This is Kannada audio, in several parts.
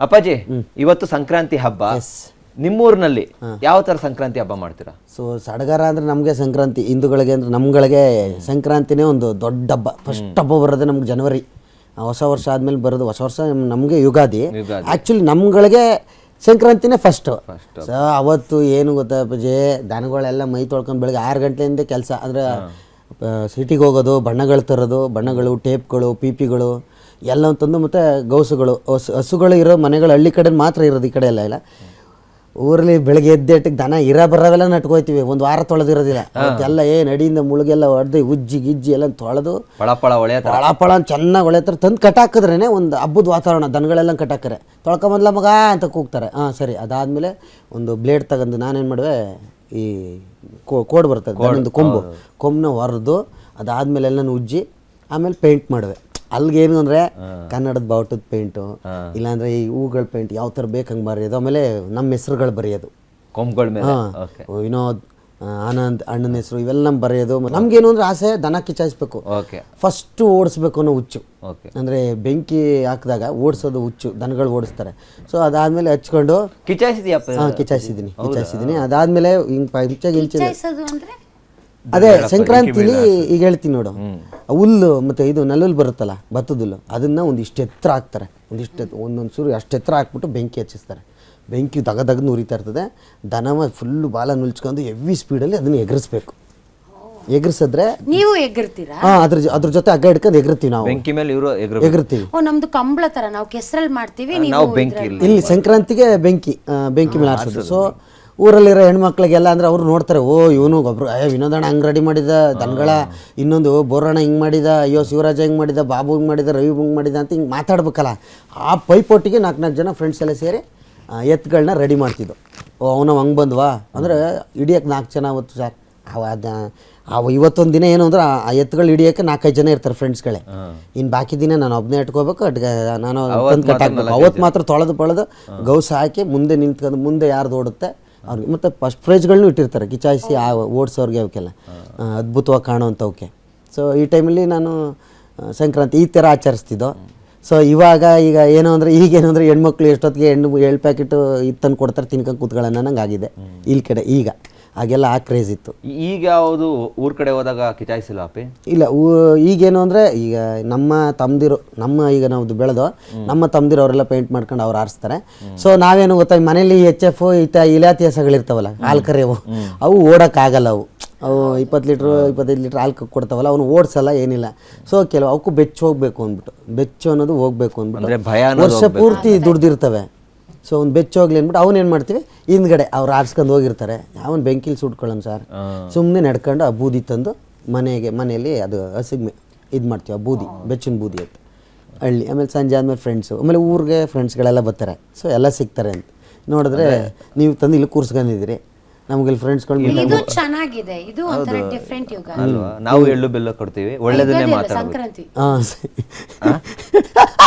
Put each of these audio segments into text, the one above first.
ಅಪ್ಪಾಜಿ ಇವತ್ತು ಸಂಕ್ರಾಂತಿ ಹಬ್ಬ. ನಿಮ್ಮೂರಿನಲ್ಲಿ ಯಾವ ತರ ಸಂಕ್ರಾಂತಿ ಹಬ್ಬ ಮಾಡ್ತೀರಾ? ಸೊ ಸಡಗರ ಅಂದ್ರೆ ನಮಗೆ ಸಂಕ್ರಾಂತಿ, ಹಿಂದೂಗಳಿಗೆ ಅಂದ್ರೆ ನಮ್ಗಳಿಗೆ ಸಂಕ್ರಾಂತಿನೇ ಒಂದು ದೊಡ್ಡ ಹಬ್ಬ. ಫಸ್ಟ್ ಹಬ್ಬ ಬರೋದೇ ನಮ್ಗೆ ಜನವರಿ, ಹೊಸ ವರ್ಷ ಆದ್ಮೇಲೆ ಬರೋದು ಹೊಸ ವರ್ಷ ನಮಗೆ ಯುಗಾದಿ. ಆ್ಯಕ್ಚುಲಿ ನಮ್ಗಳಿಗೆ ಸಂಕ್ರಾಂತಿನೇ ಫಸ್ಟು. ಸೊ ಅವತ್ತು ಏನು ಗೊತ್ತಾ ಅಪ್ಪಾಜಿ, ದನಗಳೆಲ್ಲ ಮೈ ತೊಳ್ಕೊಂಡು ಬೆಳಗ್ಗೆ 6 ಗಂಟೆಯಿಂದ ಕೆಲಸ. ಅಂದರೆ ಸಿಟಿಗೆ ಹೋಗೋದು, ಬಣ್ಣಗಳು ತರೋದು, ಬಣ್ಣಗಳು, ಟೇಪ್ಗಳು, ಪಿಗಳು ಎಲ್ಲ ತಂದು, ಮತ್ತು ಗೌಸುಗಳು, ಹಸುಗಳು ಇರೋ ಮನೆಗಳು ಹಳ್ಳಿ ಕಡೆ ಮಾತ್ರ ಇರೋದು, ಈ ಕಡೆ ಎಲ್ಲ ಇಲ್ಲ. ಊರಲ್ಲಿ ಬೆಳಗ್ಗೆ ಎದ್ದೆಟ್ಟಿಗೆ ದನ ಬರೋವೆಲ್ಲ ನಟ್ಕೋಯ್ತೀವಿ, ಒಂದು ವಾರ ತೊಳೆದಿರೋದಿಲ್ಲ. ಎಲ್ಲ ಅಡಿಯಿಂದ ಮುಳುಗೆಲ್ಲ ಹೊಡೆದು ಉಜ್ಜಿ ಗಿಜ್ಜಿ ಎಲ್ಲ ತೊಳೆದು ಪಳ ಚೆನ್ನಾಗಿ ಹೊಳೆತಾರೆ ತಂದು ಕಟ್ಟಾಕಿದ್ರೇ ಒಂದು ಹಬ್ಬದ ವಾತಾವರಣ. ದನಗಳೆಲ್ಲ ಕಟ್ಟಾಕರೆ ತೊಳ್ಕೊಂಬಂದ್ಲ ಮಗ ಅಂತ ಕೂಗ್ತಾರೆ. ಸರಿ. ಅದಾದಮೇಲೆ ಒಂದು ಬ್ಲೇಡ್ ತಗೊಂಡು ನಾನೇನು ಮಾಡುವೆ, ಈ ಕೋಡ್ ಬರ್ತದೆ ದನದ ಕೊಂಬನ್ನ ಹೊರದು ಅದಾದಮೇಲೆ ಎಲ್ಲನೂ ಉಜ್ಜಿ ಆಮೇಲೆ ಪೇಂಟ್ ಮಾಡುವೆ. ಅಲ್ಲಿಗೇನು ಅಂದರೆ ಕನ್ನಡದ ಬಾವುಟದ ಪೇಂಟು, ಇಲ್ಲಾಂದರೆ ಈ ಹೂಗಳ ಪೇಂಟ್ ಯಾವ ಥರ ಬೇಕು ಹಂಗೆ ಬರೆಯೋದು. ಆಮೇಲೆ ನಮ್ಮ ಹೆಸ್ರುಗಳು ಬರೆಯೋದು, ಕೊಂಬುಗಳ ಮೇಲೆ ವಿನೋದ್, ಆನಂದ್, ಅಣ್ಣನ ಹೆಸರು ಇವೆಲ್ಲ ನಮ್ಮ ಬರೆಯೋದು. ನಮ್ಗೇನು ಅಂದರೆ ಆಸೆ ದನ ಕಿಚಾಯಿಸ್ಬೇಕು, ಫಸ್ಟು ಓಡಿಸ್ಬೇಕು ಅನ್ನೋ ಹುಚ್ಚು. ಅಂದರೆ ಬೆಂಕಿ ಹಾಕಿದಾಗ ಓಡಿಸೋದು ಹುಚ್ಚು, ದನಗಳು ಓಡಿಸ್ತಾರೆ. ಸೊ ಅದಾದಮೇಲೆ ಹಚ್ಕೊಂಡು ಕಿಚಾಯಿಸಿದ್ದೀನಿ. ಅದಾದಮೇಲೆ ಹಿಂಗೆ ಅದೇ ಸಂಕ್ರಾಂತಿಲಿ ಈಗ ಹೇಳ್ತೀನಿ ನೋಡು, ಹುಲ್ಲು ಮತ್ತು ಇದು ನಲ್ಲುಲ್ಲು ಬರುತ್ತಲ್ಲ, ಭತ್ತದ ಹುಲ್ಲು, ಅದನ್ನು ಒಂದಿಷ್ಟು ಎತ್ತರ ಹಾಕ್ತಾರೆ. ಒಂದೊಂದು ಸೂರು ಅಷ್ಟು ಎತ್ತರ ಹಾಕ್ಬಿಟ್ಟು ಬೆಂಕಿ ಹಚ್ಚಿಸ್ತಾರೆ. ಬೆಂಕಿ ದಗದಗ್ದು ಉರಿತಾ ಇರ್ತದೆ. ದನವ ಫುಲ್ಲು ಬಾಲ ನುಲ್ಚ್ಕೊಂಡು ಹೆವಿ ಸ್ಪೀಡಲ್ಲಿ ಅದನ್ನು ಎಗರಿಸ್ಬೇಕು. ಎಗರಿಸಿದ್ರೆ ನೀವು ಎಗರ್ತೀರಾ? ಅದ್ರ ಜೊತೆ ಹಗ್ಗ ಹಿಡ್ಕೊಂಡು ಎಗರ್ತೀವಿ ನಾವು. ಬೆಂಕಿ ಮೇಲೆ ಎಗರ್ತೀವಿ. ನಮ್ದು ಕಂಬಳ ತರ ನಾವು ಕೆಸರಲ್ಲಿ ಮಾಡ್ತೀವಿ, ಇಲ್ಲಿ ಸಂಕ್ರಾಂತಿಗೆ ಬೆಂಕಿ ಮೇಲೆ ಹಾರಿಸೋದು. ಸೊ ಊರಲ್ಲಿರೋ ಹೆಣ್ಮಕ್ಳಿಗೆಲ್ಲ ಅಂದರೆ ಅವ್ರು ನೋಡ್ತಾರೆ, ಓ ಇವನು ಗೊಬ್ಬರ, ವಿನೋದಣ್ಣ ಹಂಗೆ ರೆಡಿ ಮಾಡಿದ ದನಗಳ, ಇನ್ನೊಂದು ಬೋರಣ್ಣ ಹಿಂಗೆ ಮಾಡಿದ, ಅಯ್ಯೋ ಶಿವರಾಜ ಹಿಂಗೆ ಮಾಡಿದ, ಬಾಬು ಹಿಂಗೆ ಮಾಡಿದ, ರವಿ ಹಿಂಗೆ ಮಾಡಿದ ಅಂತ ಹಿಂಗೆ ಮಾತಾಡ್ಬೇಕಲ್ಲ. ಆ ಪೈಪೋಟಿಗೆ 4 ಜನ ಫ್ರೆಂಡ್ಸ್ ಎಲ್ಲ ಸೇರಿ ಎತ್ತುಗಳನ್ನ ರೆಡಿ ಮಾಡ್ತಿದ್ದವು. ಓ ಅವನು ಹಂಗೆ ಬಂದ್ವಾ ಅಂದರೆ ಹಿಡಿಯೋಕೆ 4 ಜನ ಅವತ್ತು ಸಾಕು. ಇವತ್ತೊಂದು ದಿನ ಏನು ಅಂದ್ರೆ ಆ ಎತ್ತುಗಳು ಹಿಡಿಯೋಕೆ 4-5 ಜನ ಇರ್ತಾರೆ ಫ್ರೆಂಡ್ಸ್ಗಳೇ. ಇನ್ನು ಬಾಕಿ ದಿನ ನಾನು ಒಬ್ಬನೇ ಇಟ್ಕೋಬೇಕು, ನಾನು ತಂದು ಕಟ್ಟಾಕ್ಬೇಕು. ಅವತ್ತು ಮಾತ್ರ ತೊಳೆದು ಗೌಸ ಹಾಕಿ ಮುಂದೆ ನಿಂತ್ಕೊಂಡು ಮುಂದೆ ಯಾರ್ದು ಓಡುತ್ತೆ ಅವ್ರಿಗೆ. ಮತ್ತು ಫಸ್ಟ್ ಪ್ರೈಜ್ಗಳನ್ನೂ ಇಟ್ಟಿರ್ತಾರೆ ಕಿಚಾಯಿಸಿ ಓಡಿಸೋರಿಗೆ, ಅವಕ್ಕೆಲ್ಲ ಅದ್ಭುತವಾಗಿ ಕಾಣುವಂಥವಕ್ಕೆ. ಸೊ ಈ ಟೈಮಲ್ಲಿ ನಾನು ಸಂಕ್ರಾಂತಿ ಈ ಥರ ಆಚರಿಸ್ತಿದ್ದೋ. ಸೊ ಈಗ ಏನು ಅಂದರೆ ಈಗೇನು ಅಂದರೆ ಹೆಣ್ಮಕ್ಳು ಎಷ್ಟೊತ್ತಿಗೆ 7 ಪ್ಯಾಕೆಟು ತಂದು ಕೊಡ್ತಾರೆ, ತಿನ್ಕೊಂಡು ಕೂತ್ಕೊಳ್ಳೋಣ ನಂಗೆ ಆಗಿದೆ ಇಲ್ಲಿ ಕಡೆ. ಈಗ ಹಾಗೆಲ್ಲ ಆ ಕ್ರೇಜ್ ಇತ್ತು. ಈಗ ಯಾವುದು ಊರ ಕಡೆ ಹೋದಾಗ ಕಿಚಾಯಿಸಿಲ್ಲ ಅಪ್ಪಿ? ಇಲ್ಲ, ಈಗೇನು ಅಂದರೆ ಈಗ ನಮ್ಮ ತಮ್ಮದಿರು, ಈಗ ನಾವು ಬೆಳೆದು ನಮ್ಮ ತಮ್ಮದಿರು ಅವರೆಲ್ಲ ಪೇಂಟ್ ಮಾಡ್ಕೊಂಡು ಅವ್ರು ಆರಿಸ್ತಾರೆ. ಸೊ ನಾವೇನು ಗೊತ್ತಾ, ಮನೇಲಿ HF ಇಲಾತಿ ಹಸಗಳಿರ್ತಾವಲ್ಲ, ಹಾಲು ಕರೆಯವು, ಅವು ಓಡೋಕ್ಕಾಗಲ್ಲ. ಅವು 20 ಲೀಟ್ರು 25 ಲೀಟ್ರ್ ಹಾಲು ಕೊಡ್ತಾವಲ್ಲ, ಅವನು ಓಡಿಸಲ್ಲ, ಏನಿಲ್ಲ. ಸೊ ಅವಕ್ಕೂ ಬೆಚ್ಚು ಹೋಗ್ಬೇಕು ಅಂದ್ಬಿಟ್ಟು, ಬೆಚ್ಚು ಅನ್ನೋದು ಹೋಗ್ಬೇಕು ಅಂದ್ಬಿಟ್ಟು ವರ್ಷ ಪೂರ್ತಿ ದುಡ್ದಿರ್ತವೆ. ಸೊ ಒಂದು ಬೆಚ್ಚ ಹೋಗ್ಲಿ ಅಂದ್ಬಿಟ್ಟು ಅವನೇನು ಮಾಡ್ತೀವಿ, ಹಿಂದ್ಗಡೆ ಅವ್ರು ಆರಿಸ್ಕೊಂಡು ಹೋಗಿರ್ತಾರೆ, ಅವನು ಬೆಂಕಿಲಿ ಸುಟ್ಕೊಳ್ಳೋಣ ಸರ್, ಸುಮ್ಮನೆ ನಡ್ಕೊಂಡು ಆ ಬೂದಿ ತಂದು ಮನೆಯಲ್ಲಿ ಅದು ಹಸಿಗೆ ಇದು ಮಾಡ್ತೀವಿ, ಆ ಬೂದಿ, ಬೆಚ್ಚಿನ ಬೂದಿ ಅಂತ ಹಳ್ಳಿ. ಆಮೇಲೆ ಸಂಜೆ ಆದಮೇಲೆ ಫ್ರೆಂಡ್ಸು, ಆಮೇಲೆ ಊರಿಗೆ ಫ್ರೆಂಡ್ಸ್ಗಳೆಲ್ಲ ಬರ್ತಾರೆ. ಸೊ ಎಲ್ಲ ಸಿಗ್ತಾರೆ ಅಂತ ನೋಡಿದ್ರೆ, ನೀವು ತಂದು ಇಲ್ಲಿ ಕೂರ್ಸ್ಕೊಂಡಿದ್ದೀರಿ, ನಮ್ಗೆ ಫ್ರೆಂಡ್ಸ್ಗಳು. ಇದು ಚೆನ್ನಾಗಿದೆ, ಇದು ಒಂಥರ ಡಿಫರೆಂಟ್ ಯುಗ ಅಲ್ವಾ? ನಾವು ಎಳ್ಳು ಬೆಲ್ಲ ಕೊಡ್ತೀವಿ, ಒಳ್ಳೆದನ್ನೇ ಮಾತಾಡ್ತೀವಿ.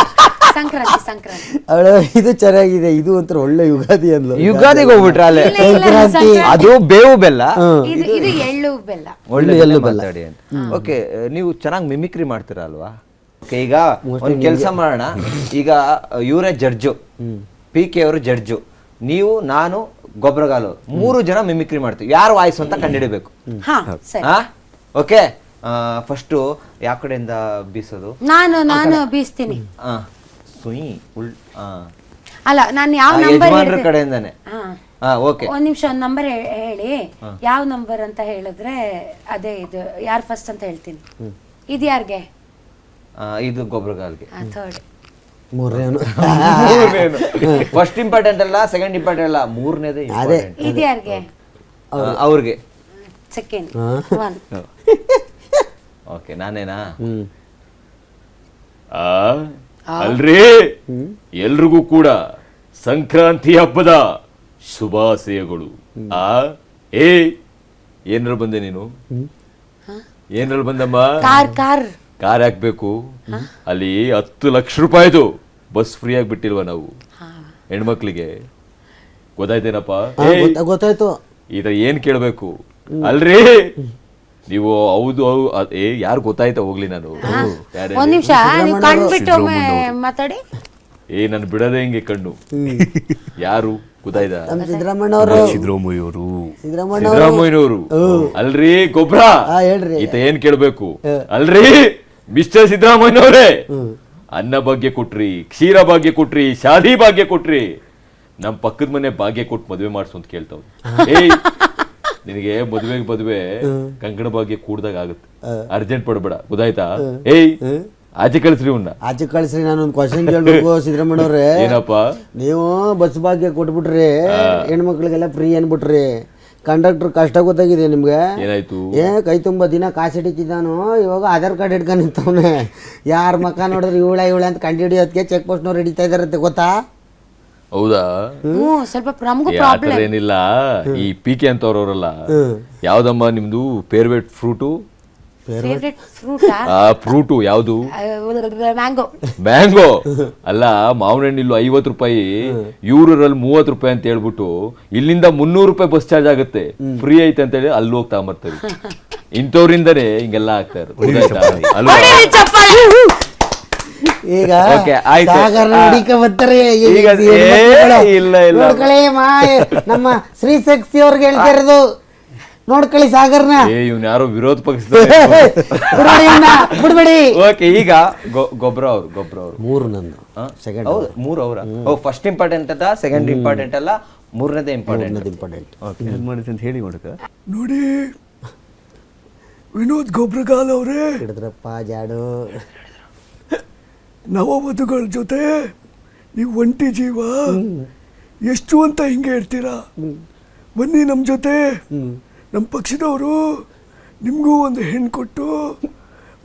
ಇದು ಚೆನ್ನಾಗಿದೆ, ಇದು ಒಂಥರ ಒಳ್ಳೆ ಯುಗಾದಿ ಅಂದ್ಲು. ಯುಗಾದಿಗೆ ಹೋಗ್ಬಿಟ್ರೆ ಅಲ್ಲೇ ಸಂಕ್ರಾಂತಿ, ಅದು ಬೇವು ಬೆಲ್ಲ, ಇದು ಎಳ್ಳು ಬೆಲ್ಲ, ಒಳ್ಳೆ ಎಳ್ಳು ಬೆಲ್ಲ. ಓಕೆ, ನೀವು ಚೆನ್ನಾಗಿ ಮಿಮಿಕ್ರಿ ಮಾಡ್ತೀರಾ ಅಲ್ವಾ? ಓಕೆ, ಈಗ ಒಂದು ಕೆಲಸ ಮಾಡೋಣ. ಈಗ ಇವರೇ ಜಡ್ಜು, PK ಅವರು ಜಡ್ಜು, ನೀವು, ನಾನು, ಗೊಬ್ಬರಗಾಲು 3 ಜನ ಮಿಮಿಕ್ರಿ ಮಾಡ್ತೀವಿ. ಯಾರು ವಾಯ್ಸ್ ಅಂತ ಕಂಡುಹಿಡಬೇಕು. ಓಕೆ, ಫಸ್ಟು ಯಾವ ಕಡೆಯಿಂದ ಬೀಸೋದು? ನಾನು ಬೀಸ್ತೀನಿ. ಅಲ್ಲ, ನಾನು ಯಾವ ನಂಬರ್ ಕಡೆಯಿಂದಾನೆ. ಓಕೆ, ಒಂದ್ ನಿಮಿಷ, ಒಂದು ನಂಬರ್ ಹೇಳಿ. ಯಾವ ನಂಬರ್ ಅಂತ ಹೇಳಿದ್ರೆ ಅದೇ ಇದು ಯಾರು ಫಸ್ಟ್ ಅಂತ ಹೇಳ್ತೀನಿ. ಇದು ಯಾರಿಗೆ? ಇದು ಗೊಬ್ಬರಗಾಲ್ಗೆ. ಥರ್ಡ್. ಫಸ್ಟ್ ಇಂಪಾರ್ಟೆಂಟ್ ಅಲ್ಲ, ಸೆಕೆಂಡ್ ಇಂಪಾರ್ಟೆಂಟ್ ಅಲ್ಲ, ಮೂರನೇದು. ಇದು ಯಾರಿಗೆ? ಅವ್ರಿಗೆ. ಸೆಕೆಂಡ್. ಓಕೆ, ನಾನೇನಾ? ಅಲ್ರಿ, ಎಲ್ರಿಗೂ ಕೂಡ ಸಂಕ್ರಾಂತಿ ಹಬ್ಬದ ಶುಭಾಶಯಗಳು. ಏನ್ರಲ್ಲಿ ಬಂದೆ ನೀನು? ಏನ್ರಲ್ಲಿ ಬಂದಮ್ಮ? ಕಾರ್ ಹಾಕ್ಬೇಕು, ಅಲ್ಲಿ 10 ಲಕ್ಷ ರೂಪಾಯಿದು ಬಸ್ ಫ್ರೀ ಆಗಿ ಬಿಟ್ಟಿಲ್ವ ನಾವು ಹೆಣ್ಮಕ್ಳಿಗೆ? ಗೊತ್ತಾಯ್ತೇನಪ್ಪ? ಗೊತ್ತಾಯ್ತು. ಇದ ಏನ್ ಕೇಳ್ಬೇಕು ಅಲ್ರಿ ನೀವು? ಹೌದು, ಯಾರು ಗೊತ್ತಾಯ್ತಾ? ಹೋಗ್ಲಿ, ನಾನು ಒಂದ್ ನಿಮಿಷ ಮಾತಾಡಿ. ನಾನು ಬಿಡದೆ ಹಿಂಗೆ ಕಣ್ಣು. ಯಾರು ಗೊತ್ತಾಯ್ತಾ? ನಮ್ಮ ಸಿದ್ದರಾಮಯ್ಯ ಅವರು ಸಿದ್ದರಾಮಯ್ಯನವರು ಅಲ್ರಿ ಗೊಬ್ರ ಹೇಳ್ರಿ. ಈತ ಏನ್ ಕೇಳ್ಬೇಕು ಅಲ್ರಿ ಮಿಸ್ಟರ್ ಸಿದ್ದರಾಮಯ್ಯನವ್ರೆ, ಅನ್ನ ಭಾಗ್ಯ ಕೊಟ್ರಿ, ಕ್ಷೀರ ಭಾಗ್ಯ ಕೊಟ್ರಿ, ಶಾದಿ ಭಾಗ್ಯ ಕೊಟ್ರಿ, ನಮ್ ಪಕ್ಕದ ಮನೆ ಭಾಗ್ಯ ಕೊಟ್ಟು ಮದ್ವೆ ಮಾಡ್ಸು ಅಂತ ಕೇಳ್ತಾವ್. ಏಯ್ ನಿನಗೆ ಮದುವೆ ಕಂಕಣ ಭಾಗ್ಯ ಕೂಡ್ದಾಗ ಆಗುತ್ತೆ, ಅರ್ಜೆಂಟ್ ಪಡ್ಬೇಡ ಗೊತ್ತಾಯ್ತಾ? ಏಯ್ ಆಚೆ ಕಳಿಸ್ರಿ ಉನ್ನ. ಆಚೆ ಕಳಿಸ್ರಿ. ನಾನೊಂದು ಕ್ವಶನ್ ಕೇಳ್ಬೇಕು ಸಿದ್ದರಾಮಯ್ಯ ಅವ್ರೆ. ಏನಪ್ಪ? ನೀವು ಬಸ್ ಭಾಗ್ಯ ಕೊಟ್ಬಿಟ್ರಿ, ಹೆಣ್ಮಕ್ಳಿಗೆಲ್ಲ ಫ್ರೀ ಅನ್ಬಿಟ್ರಿ, ಕಂಡಕ್ಟರ್ ಕಷ್ಟ ಗೊತ್ತಾಗಿದೆ ನಿಮ್ಗೆ. ಏನಾಯ್ತು? ಕೈ ತುಂಬ ದಿನ ಕಾಸು ಹಿಡಿತಿದ್ದಾನು, ಇವಾಗ ಆಧಾರ್ ಕಾರ್ಡ್ ಹಿಡ್ಕೊಂಡು ನಿಂತವನೆ. ಯಾರ ಮಕ್ಕ ನೋಡಿದ್ರೆ ಇವಳ ಅಂತ ಕಂಡು ಹಿಡಿಯೋದಕ್ಕೆ ಚೆಕ್ ಪೋಸ್ಟ್ನವ್ರು ಹಿಡಿತಾ ಇದಾರಂತೆ, ಗೊತ್ತಾ? ಹೌದಾ? ಸ್ವಲ್ಪ ಪ್ರಾಬ್ಲಮ್ ಏನಿಲ್ಲ. ಈ ಪಿಕೆ ಅಂತವ್ರವ್ರಲ್ಲ, ಯಾವ್ದಮ್ಮ ನಿಮ್ದು ಫೇವ್ರೇಟ್ ಫ್ರೂಟು? ಫೇವರೇಟ್ ಫ್ರೂಟು ಯಾವ್ದು? ಮ್ಯಾಂಗೋ. ಮ್ಯಾಂಗೋ ಅಲ್ಲ, ಮಾವಿನ ಹಣ್ಣು ಇಲ್ಲೂ 50 ರೂಪಾಯಿ, ಇವ್ರಲ್ಲಿ 30 ರೂಪಾಯಿ ಅಂತ ಹೇಳ್ಬಿಟ್ಟು ಇಲ್ಲಿಂದ 300 ರೂಪಾಯಿ ಬಸ್ ಚಾರ್ಜ್ ಆಗುತ್ತೆ, ಫ್ರೀ ಐತೆ ಅಂತ ಹೇಳಿ ಅಲ್ಲಿ ಹೋಗಿ ತಗೊಂಬರ್ತೀವಿ. ಇಂಥವ್ರಿಂದನೇ ಹಿಂಗೆಲ್ಲ ಆಗ್ತಾ ಇರೋದು. ಈಗ Okay, ಆಯ್ತು. ಸಾಗರ ಹುಡುಕ ಬರ್ತಾರೆ. ಈಗ ಇಲ್ಲ. ನೋಡ್ಕೊಳ್ಳಿ ನಮ್ಮ ಶ್ರೀ ಶಕ್ತಿ ಅವ್ರಿಗೆ ಹೇಳ್ತಾ ಇರೋದು, ನೋಡ್ಕೊಳ್ಳಿ ಸಾಗರ್ನ. ಇವ್ನು ಯಾರೋ ವಿರೋಧ ಪಕ್ಷದ. ಬಿಡ್ಬೇಡಿ. ಓಕೆ, ಈಗ ಗೊಬ್ರ ಅವರು 3 ನಂದು, ಸೆಕೆಂಡ್ ಹೌದು 3 ಅವರ. ಫಸ್ಟ್ ಇಂಪಾರ್ಟೆಂಟ್ ಅದ, ಸೆಕೆಂಡ್ ಇಂಪಾರ್ಟೆಂಟ್ ಅಲ್ಲ, ಮೂರನೇದೇ ಇಂಪಾರ್ಟೆಂಟ್. ಅಂತ ಹೇಳಿ ಮಾಡಕ ನೋಡಿ ವಿನೋದ್ ಗೊಬ್ರಗಾಲ್ ಅವರೇ, ಹಿಡಿದ್ರಪ್ಪ ಜಾಡು. ನವವಧುಗಳ ಜೊತೆ ನೀವು ಒಂಟಿ ಜೀವ ಎಷ್ಟು ಅಂತ ಹಿಂಗೆ ಹೇಳ್ತೀರಾ? ಬನ್ನಿ ನಮ್ಮ ಜೊತೆ, ನಮ್ಮ ಪಕ್ಷದವರು ನಿಮಗೂ ಒಂದು ಹೆಣ್ಣು ಕೊಟ್ಟು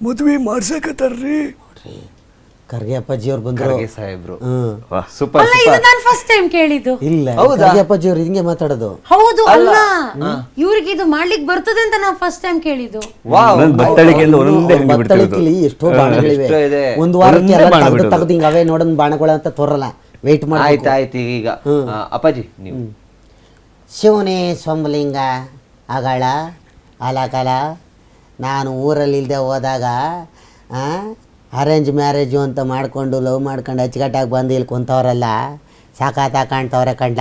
ಮದುವೆ ಮಾಡ್ಸಕತ್ತಾರ್ರಿ. ಖರ್ಗೆ ಅಪ್ಪಾಜಿ ಅವ್ರು ಬಂದ್ರು, ಸಾಹೇಬ್ರು. ಸೂಪರ್. ಇದು ನಾನು ಫಸ್ಟ್ ಟೈಮ್ ಕೇಳಿದ್ದು. ಇಲ್ಲ ಖರ್ಗೆ ಅಪ್ಪಾಜಿ ಅವ್ರು ಹಿಂಗೆ ಮಾತಾಡೋದು. ಹೌದು ಅಲ್ಲ, ಇವ್ರಿಗೆ ಇದು ಮಾಡ್ಲಿಕ್ಕೆ ಬರ್ತದೆ ಅಂತ ನಾವು ಫಸ್ಟ್ ಟೈಮ್ ಕೇಳಿದ್ದು. ಬತ್ತಳಿಕೆಲಿ ಎಷ್ಟೋ ಬಾಣಗಳಿವೆ, ಒಂದು ವಾರಕ್ಕೆ ತೆಗ್ದು ಹಿಂಗ ಅವೇ ನೋಡೋನ್ ಬಾಣಗಳ ಅಂತ ತೋರಲ್ಲ, ವೇಟ್ ಮಾಡಿ. ಆಯ್ತು. ಈಗ ಅಪ್ಪಾಜಿ ನೀವು ಶಿವನೇ ಸೋಮಲಿಂಗ ಅಗಳ ಅಲಕಲ. ನಾನು ಊರಲ್ಲಿ ಇಲ್ಲದೆ ಹೋದಾಗ ಅರೇಂಜ್ ಮ್ಯಾರೇಜು ಅಂತ ಮಾಡಿಕೊಂಡು ಲವ್ ಮಾಡ್ಕೊಂಡು ಅಚ್ಚುಕಟ್ಟಾಗಿ ಬಂದು ಇಲ್ಲಿ ಕುಂತವ್ರಲ್ಲ, ಸಾಕಾತ ಕಾಣ್ತವ್ರೆ ಕಂಡ.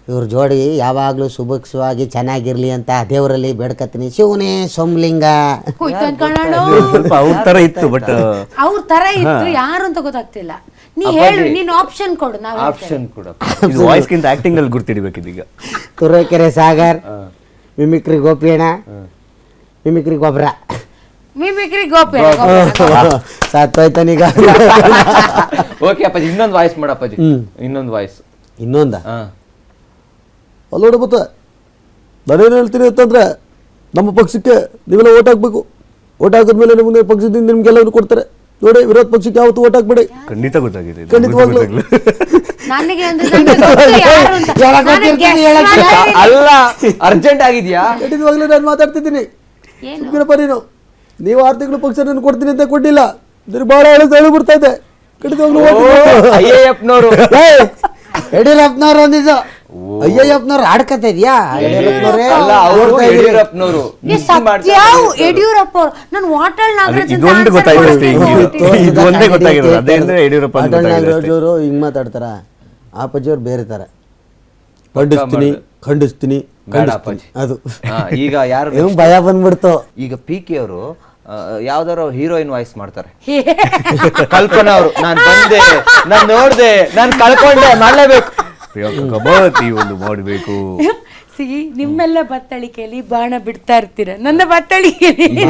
ಇವ್ರ ಜೋಡಿ ಯಾವಾಗಲೂ ಸುಭಕ್ಷವಾಗಿ ಚೆನ್ನಾಗಿರ್ಲಿ ಅಂತ ದೇವರಲ್ಲಿ ಬೇಡ್ಕತ್ತೀನಿ. ಶಿವನೇ ಸೋಮಲಿಂಗ. ಸ್ವಲ್ಪ ಅವ್ರ ತರ ಇತ್ತು, ಬಟ್ ಅವ್ರ ತರ ಇತ್ತು, ಯಾರು ಅಂತ ಗೊತ್ತಾಗ್ತಿಲ್ಲ. ನೀ ಹೇಳು, ನೀನು ಆಪ್ಷನ್ ಕೊಡು. ನಾವು ಆಪ್ಷನ್ ಕೊಡ. ವಾಯ್ಸ್ ಗಿಂತ ಆಕ್ಟಿಂಗ್ ಅಲ್ಲಿ ಗುರ್ತಿಡಿಬೇಕಿದೀಗ. ತುರುವೇಕೆರೆ ಸಾಗರ್, ಮಿಮಿಕ್ರಿ ಗೋಪಿಯಣ್ಣ, ಮಿಮಿಕ್ರಿ ಗೊಬ್ರ, ಮಿಮಿಕ್ರಿ ಗೋಪಿ. ಸಾತ್ವಾಯ್ತಾನೀಗ. ಓಕೆ ಅಪ್ಪಾಜಿ, ಇನ್ನೊಂದು ವಾಯ್ಸ್ ಮಾಡಪ್ಪಾಜಿ. ಇನ್ನೊಂದು ವಾಯ್ಸ್. ಇನ್ನೊಂದ ಅಲ್ಲೋಡ ಬತ್ತ. ನಾನೇನು ಹೇಳ್ತೀನಿ ಅಂತಂದ್ರೆ, ನಮ್ಮ ಪಕ್ಷಕ್ಕೆ ನೀವೆಲ್ಲ ಓಟ್ ಹಾಕ್ಬೇಕು. ಓಟ್ ಹಾಕಿದ್ಮೇಲೆ ನಿಮಗೆ ಪಕ್ಷದಿಂದ ನಿಮ್ಗೆಲ್ಲರೂ ಕೊಡ್ತಾರೆ. ನೋಡಿ, ವಿರೋಧ ಪಕ್ಷಕ್ಕೆ ಯಾವತ್ತು ಓಟ್ ಹಾಕ್ಬೇಡಿ. ಖಂಡಿತ ಗೊತ್ತಾಗಿದೆ, ಖಂಡಿತವಾಗ್ಲೂ. ಅಲ್ಲ, ಅರ್ಜೆಂಟ್ ಆಗಿದ್ಯಾ? ಖಂಡಿತವಾಗ್ಲೂ ನಾನು ಮಾತಾಡ್ತಿದ್ದೀನಿ. ಸುಮ್ಕಿರಪ್ಪ ನೀನು. ನೀವು 6 ತಿಂಗಳು ಪಕ್ಷ ನಾನು ಕೊಡ್ತೀನಿ ಅಂತ ಕೊಟ್ಟಿಲ್ಲ, ನಿನಗೆ ಬಹಳ ಹೇಳಿ ಬರ್ತಾ ಇದೆ. ಖಂಡಿತವಾಗ್ಲೂ ಅಯ್ಯಪ್ಪನವರು ಯಡಿಯೂರಪ್ಪನವ್ರು ಅಂದಿದ್ದು. ಅಯ್ಯಪ್ಪನವ್ರು ಆಡ್ಕತ್ತ ಇದೆಯಾ? ಯಡಿಯೂರಪ್ಪನವರು ಯಡಿಯೂರಪ್ಪ ಅವ್ರು ನಾನು ವಾಟರ್ ನಾಗರಾಜ್ ಅವರು ಹಿಂಗ್ ಮಾತಾಡ್ತಾರ. ಆಪಜ್ಜಿಯವ್ರು ಬೇರೆ ತರ ಖಂಡಿಸ್ತೀನಿ ಅದು. ಈಗ ಯಾರು ಭಯ ಬಂದ್ಬಿಡ್ತು. ಈಗ PK ಅವರು ಯಾವ್ದಾರ ಹೀರೋಯಿನ್ ವಾಯ್ಸ್ ಮಾಡ್ತಾರೆ. ಕಲ್ಪನಾ ಅವರು, ನಾನ್ ಬಂದೆ, ನಾನ್ ನೋಡ್ದೆ, ನಾನ್ ಕಳ್ಕೊಂಡೆ, ಮಾಡ್ಲೇಬೇಕು, ಒಂದು ಮಾಡಬೇಕು. ನಿಮ್ಮೆಲ್ಲ ಬತ್ತಳಿಕೆಯಲ್ಲಿ ಬಾಣ ಬಿಡ್ತಾ ಇರ್ತೀರ, ನನ್ನ ಬತ್ತಳಿಕೆಯಲ್ಲಿ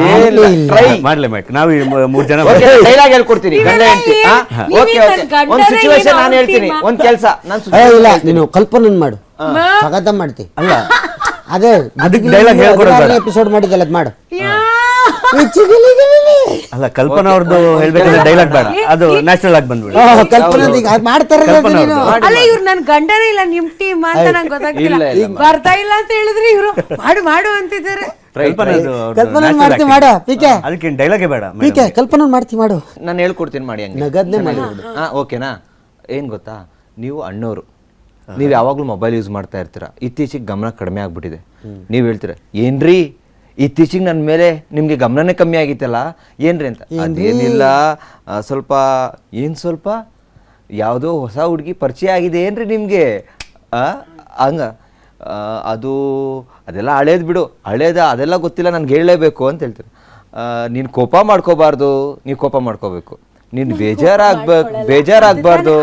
ಮಾಡ್ಲೇಬೇಕು. ನಾವು 3 ಜನ ಡೈಲಾಗ್ ಹೇಳ್ಕೊಡ್ತೀನಿ. ಒಂದ್ ಸಿಚುವೇಶನ್ ನಾನು ಹೇಳ್ತೀನಿ, ಒಂದ್ ಕೆಲ್ಸ ಇಲ್ಲ, ನೀನು ಕಲ್ಪನೆ ಮಾಡು, ಸಗತ ಮಾಡ್ತಿ. ಅಲ್ಲ, ಅದೇ ಅದಕ್ಕೆ ಡೈಲಾಗ್ ಹೇಳ್ಕೊಡೋದು ಎಪಿಸೋಡ್ ಮಾಡಿದ್ದಲ್ಲ, ಅದು ಮಾಡು. ಅಲ್ಲ, ಕಲ್ಪನಾ ಅವ್ರದ್ದು ಹೇಳ್ಬೇಕಂದ್ರೆ ಡೈಲಾಗ್ ಬೇಡ, ಅದು ನ್ಯಾಚುರಲ್ ಆಗಿ ಬಂದ್ಬಿಡು. ಕಲ್ಪನೆ ಮಾಡ್ತಾರೆ. ಅಲ್ಲ, ಇವ್ರು ನನ್ ಗಂಡನೇ ಇಲ್ಲ ನಿಮ್ ಟೀಮ್ ಅಂತ ನಂಗೆ ಗೊತ್ತಾಗ್ತಿಲ್ಲ. ಬರ್ತಾ ಇಲ್ಲ ಅಂತ ಹೇಳಿದ್ರೆ ಇವ್ರು ಮಾಡು ಅಂತಿದ್ದಾರೆ. ಕಲ್ಪನೆ ಮಾಡ್ತಿ ಮಾಡು. ಅದಕ್ಕೆ ಡೈಲಾಗೇ ಬೇಡ, ಕಲ್ಪನೆ ಮಾಡ್ತಿ ಮಾಡು. ನಾನು ಹೇಳ್ಕೊಡ್ತೀನಿ ಮಾಡಿ, ಹಂಗೆ ನಗದ್ನೇ ಮಾಡಿ. ಓಕೆನಾ? ಏನ್ ಗೊತ್ತಾ, ನೀವು ಅಣ್ಣವರು, ನೀವು ಯಾವಾಗ್ಲೂ ಮೊಬೈಲ್ ಯೂಸ್ ಮಾಡ್ತಾ ಇರ್ತೀರಾ. ಇತ್ತೀಚೆಗೆ ಗಮನ ಕಡಿಮೆ ಆಗ್ಬಿಟ್ಟಿದೆ. ನೀವು ಹೇಳ್ತೀರಾ, ಏನ್ರಿ ಇತ್ತೀಚೆಗೆ ನನ್ನ ಮೇಲೆ ನಿಮ್ಗೆ ಗಮನನೇ ಕಮ್ಮಿ ಆಗಿತ್ತಲ್ಲ, ಏನ್ರಿ ಅಂತ. ಅದೇನಿಲ್ಲ, ಸ್ವಲ್ಪ ಯಾವುದೋ ಹೊಸ ಹುಡುಗಿ ಪರಿಚಯ ಆಗಿದೆ ಏನ್ರಿ ನಿಮಗೆ ಹಂಗ ಅದು ಅದೆಲ್ಲ ಹಳೇದು ಬಿಡು, ಹಳೇದ ಅದೆಲ್ಲ ಗೊತ್ತಿಲ್ಲ, ನನಗೆ ಹೇಳಲೇಬೇಕು ಅಂತ ಹೇಳ್ತಾರೆ. ನೀನು ಕೋಪ ಮಾಡ್ಕೋಬಾರ್ದು, ನೀವು ಕೋಪ ಮಾಡ್ಕೋಬೇಕು. ನೀನು ಬೇಜಾರಾಗಬಾರ್ದು,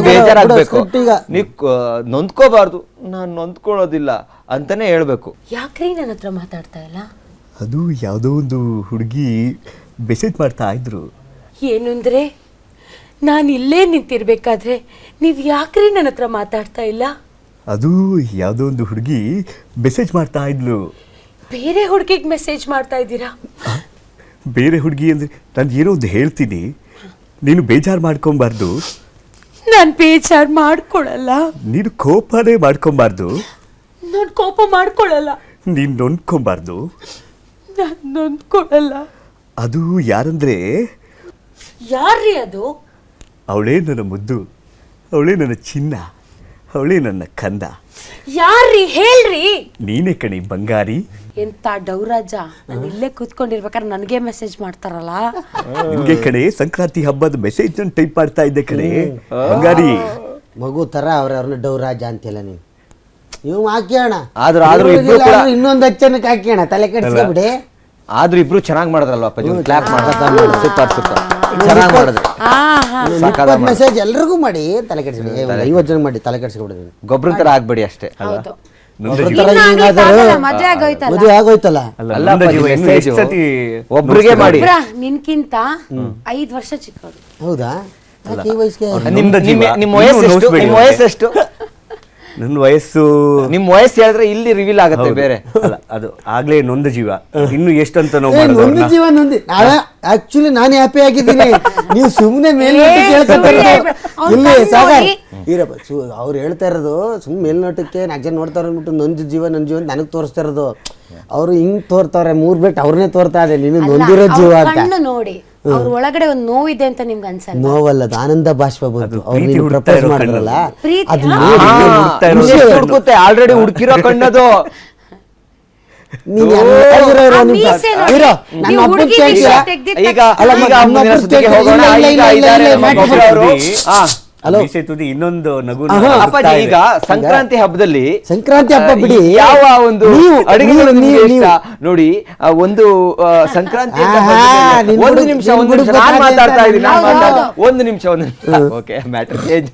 ಬೇಜಾರಾಗಬೇಕು. ನೀವು ನೊಂದ್ಕೋಬಾರ್ದು, ನಾನು ನೊಂದ್ಕೊಳ್ಳೋದಿಲ್ಲ ಅಂತಾನೆ ಹೇಳ್ಬೇಕು. ಯಾಕ್ರಿ ನನ್ನ ಹತ್ರ ಮಾತಾಡ್ತಾ ಇಲ್ಲ? ಅದು ಯಾವುದೋ ಒಂದು ಹುಡುಗಿ ಮೆಸೇಜ್ ಮಾಡ್ತಾ ಇದ್ರು. ಏನು ಅಂದರೆ ನಾನು ಇಲ್ಲೇ ನಿಂತಿರ್ಬೇಕಾದ್ರೆ ನೀವು ಯಾಕ್ರಿ ನನ್ನ ಹತ್ರ ಮಾತಾಡ್ತಾ ಇಲ್ಲ? ಅದು ಯಾವುದೋ ಒಂದು ಹುಡುಗಿ ಮೆಸೇಜ್ ಮಾಡ್ತಾ ಇದ್ಲು. ಬೇರೆ ಹುಡುಗಿಗೆ ಮೆಸೇಜ್ ಮಾಡ್ತಾ ಇದ್ದೀರಾ? ಬೇರೆ ಹುಡುಗಿ ಅಂದರೆ ನಾನು ಏನೋ ಒಂದು ಹೇಳ್ತೀನಿ, ನೀನು ಬೇಜಾರು ಮಾಡ್ಕೊಬಾರ್ದು. ನಾನು ಬೇಜಾರು ಮಾಡ್ಕೊಳಲ್ಲ. ನೀನು ಕೋಪನೇ ಮಾಡ್ಕೊಬಾರ್ದು. ನಾನು ಕೋಪ ಮಾಡ್ಕೊಳಲ್ಲ. ನೀನು ನೊಂದ್ಕೊಬಾರ್ದು. ನಾನು ನೊಂದ್ಕೊಳಲ್ಲ. ಅದು ಯಾರಂದ್ರೆ ಯಾರ್ರೀ ಅದು? ಅವಳೇ ನನ್ನ ಮುದ್ದು, ಅವಳೇ ನನ್ನ ಚಿನ್ನ, ಅವಳೇ ನನ್ನ ಕಂದ. ಯಾರ್ರೀ ಹೇಳ್ರಿ? ನೀನೇ ಕಣಿ ಬಂಗಾರಿ. ಎಂತ ಡೌರಾಜ, ನಾನು ಇಲ್ಲೇ ಕೂತ್ಕೊಂಡಿರ್ಬೇಕಾದ್ರೆ ನನಗೆ ಮೆಸೇಜ್ ಮಾಡ್ತಾರಲ್ಲ. ನಿನ್ಗೆ ಕಣೆ ಸಂಕ್ರಾಂತಿ ಹಬ್ಬದ ಮೆಸೇಜ್ ನಾನು ಟೈಪ್ ಮಾಡ್ತಾ ಇದ್ದೆ ಕಣೆ ಬಂಗಾರಿ. ಮಗು ಥರ ಅವ್ರನ್ನ ಡೌರಾಜ ಅಂತಿಲ್ಲ ನೀನು. ನೀವು ಹಾಕ್ಯೋಣ, ಆದ್ರೂ ಇಬ್ರು ಕೂಡ ಇನ್ನೊಂದು ಅಚ್ಚನಕ್ಕೆ ಹಾಕ್ಯೋಣ, ತಲೆ ಕೆಡಿಸ್ಕೊಬಿಡಿ. ಆದ್ರೂ ಇಬ್ರು ಚೆನ್ನಾಗಿ ಮಾಡಿದ್ರಲ್ವಾ ಅಪ್ಪಾಜಿ? ಕ್ಲಾಪ್ ಸೂಪರ್ ಸೂಪರ್, ಚೆನ್ನಾಗಿ ಮಾಡಿದ್ರಿ. ಮೆಸೇಜ್ ಎಲ್ರಿಗೂ ಮಾಡಿ ತಲೆ ಕೆಡಿಸ್ಬಿಡಿ. 50 ಜನ ಮಾಡಿ ತಲೆ ಕೆಡಿಸ್ಕೊಬಿಡಿ. ಗೊಬ್ಬರ ತರ ಆಗ್ಬೇಡಿ ಅಷ್ಟೇ. ಹೌದು. ಮದುವೆ ಆಗೋಯ್ತಲ್ಲ. ಅಲ್ಲ ಅಪ್ಪಾಜಿ, message ಒಬ್ರಿಗೆ ಮಾಡಿ. ನಿನ್ಕಿಂತ 5 ವರ್ಷ ಚಿಕ್ಕವರು. ಹೌದಾ? ಯಾಕೆ ಈ ವಯಸ್ಸಿಗೆ? ನಿಮ್ಮ ವಯಸ್ಸೆಷ್ಟು? ನಿಮ್ಮ ವಯಸ್ಸೆಷ್ಟು? ನನ್ನ ವಯಸ್ಸು, ನಿಮ್ಮ ವಯಸ್ಸು ಹೇಳಿದ್ರೆ ಇಲ್ಲಿ ರಿವೀಲ್ ಆಗುತ್ತೆ ಬೇರೆ. ಅಲ್ಲ, ಅದು ಆಗ್ಲೇ ನೊಂದ ಜೀವ. ಇನ್ನು ಎಷ್ಟಂತ ನಾವು ನೊಂದು ಜೀವ ನೊಂದಿ. ಆಕ್ಚುಲಿ ನಾನು ಹ್ಯಾಪಿ ಆಗಿದ್ದೀನಿ, ನೀವು ಸುಮ್ಮನೆ ಮೇಲ್ನೋಟಕ್ಕೆ ಇಲ್ಲಿ ಸಾಗರ್ ಇರಪ್ಪ. ಅವ್ರು ಹೇಳ್ತಾ ಇರೋದು ಸುಮ್ಮನೆ ಮೇಲ್ನೋಟಕ್ಕೆ 4 ಜನ ನೋಡ್ತಾರೆ ಅಂದ್ಬಿಟ್ಟು ನೊಂದು ಜೀವ ನನ್ನ ಜೀವ ನನಗೆ ತೋರಿಸ್ತಾ ಇರೋದು. ಅವರು ಹಿಂಗ್ ತೋರ್ತಾರೆ, 3 ಬೆಟ್ ಅವ್ರನ್ನೇ ತೋರ್ತಾ ಇದೆ, ನೀನು ನೊಂದಿರೋ ಜೀವ ಅಂತ. ಕಣ್ಣು ನೋಡಿ, ಅವ್ರ ಒಳಗಡೆ ಒಂದು ನೋವಿದೆ ಅಂತ ನಿಮ್ಗೆ ಅನ್ಸಲ್ಲ? ನೋವಲ್ಲ, ಅದು ಆನಂದ ಬಾಷ್ಪ ಬಂತು. ಅವ್ರು ನೀನು ಪ್ರಪೋಸ್ ಮಾಡಿದ್ರಲ್ಲ, ಅದು ಹುಡುಕುತ್ತೆ. ಆಲ್ರೆಡಿ ಹುಡುಕಿರೋ ಕಣ್ಣದು. ನೀನ್ ಇನ್ನೊಂದು ನಗು. ಅಪ್ಪಾಜಿ, ಈಗ ಸಂಕ್ರಾಂತಿ ಹಬ್ಬದಲ್ಲಿ, ಸಂಕ್ರಾಂತಿ ಹಬ್ಬ ಬಿಡಿ, ಯಾವ ಒಂದು ಅಡಿಗೆಗಳು ನಿಮ್ಗೆ ಇಷ್ಟ ನೋಡಿ? ಒಂದು ಸಂಕ್ರಾಂತಿ ಒಂದು ನಿಮಿಷ ನಾನು ಮಾತಾಡ್ತಾ ಇದ್ದೀನಿ. ಒಂದು ನಿಮಿಷ ಓಕೆ, ಮ್ಯಾಟರ್ ಚೇಂಜ್.